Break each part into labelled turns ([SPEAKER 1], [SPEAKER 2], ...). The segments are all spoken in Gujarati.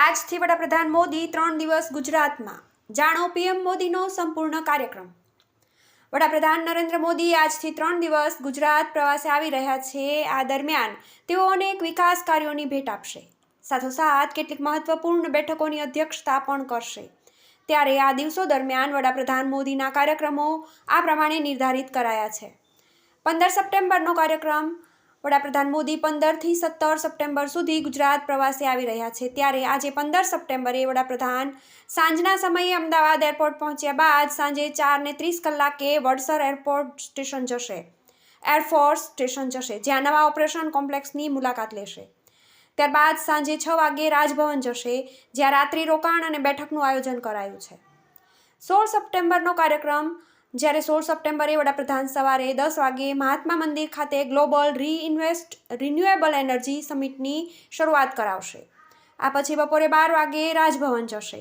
[SPEAKER 1] આજથી વડાપ્રધાન મોદી 3 દિવસ ગુજરાતમાં. જાણો પીએમ મોદીનો સંપૂર્ણ કાર્યક્રમ. વડાપ્રધાન નરેન્દ્ર મોદી આજથી 3 દિવસ ગુજરાત પ્રવાસે આવી રહ્યા છે. આ દરમિયાન તેઓ અનેક વિકાસ કાર્યોની ભેટ આપશે. સાથોસાથ કેટલીક મહત્વપૂર્ણ બેઠકોની અધ્યક્ષતા પણ કરશે. ત્યારે આ દિવસો દરમિયાન વડાપ્રધાન મોદીના કાર્યક્રમો આ પ્રમાણે નિર્ધારિત કરાયા છે. 15 સપ્ટેમ્બરનો કાર્યક્રમ. વડાપ્રધાન મોદી 15 થી 17 સપ્ટેમ્બર સુધી ગુજરાત પ્રવાસે આવી રહ્યા છે. ત્યારે આજે 15 સપ્ટેમ્બરે વડાપ્રધાન સાંજના સમયે અમદાવાદ એરપોર્ટ પહોંચ્યા બાદ સાંજે 4:30 વડસર એરફોર્સ સ્ટેશન જશે, જ્યાં નવા ઓપરેશન કોમ્પ્લેક્સની મુલાકાત લેશે. ત્યારબાદ સાંજે 6 વાગે રાજભવન જશે, જ્યાં રાત્રિ રોકાણ અને બેઠકનું આયોજન કરાયું છે. 16 સપ્ટેમ્બરનો કાર્યક્રમ. જ્યારે 16 સપ્ટેમ્બરે વડાપ્રધાન સવારે 10 વાગે મહાત્મા મંદિર ખાતે ગ્લોબલ રિન્યુએબલ એનર્જી સમિટની શરૂઆત કરાવશે. આ પછી બપોરે 12 વાગે રાજભવન જશે.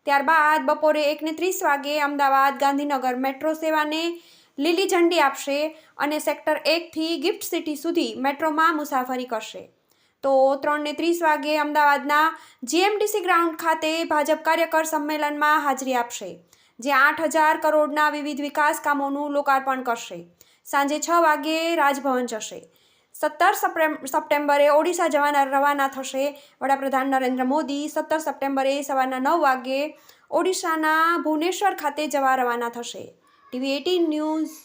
[SPEAKER 1] ત્યારબાદ બપોરે 1:30 વાગે અમદાવાદ ગાંધીનગર મેટ્રો સેવાને લીલી ઝંડી આપશે અને સેક્ટર 1 થી ગિફ્ટ સિટી સુધી મેટ્રોમાં મુસાફરી કરશે. તો 3:30 વાગે અમદાવાદના જીએમડીસી ગ્રાઉન્ડ ખાતે ભાજપ કાર્યકર સંમેલનમાં હાજરી આપશે, જ્યાં 8,000 કરોડના વિવિધ વિકાસ કામોનું લોકાર્પણ કરશે. સાંજે 6 વાગે રાજભવન જશે. 17 સપ્ટેમ્બરે ઓડિશા રવાના થશે. વડાપ્રધાન નરેન્દ્ર મોદી 17 સપ્ટેમ્બરે સવારના 9 વાગે ઓડિશાના ભુવનેશ્વર ખાતે રવાના થશે. TV18 news.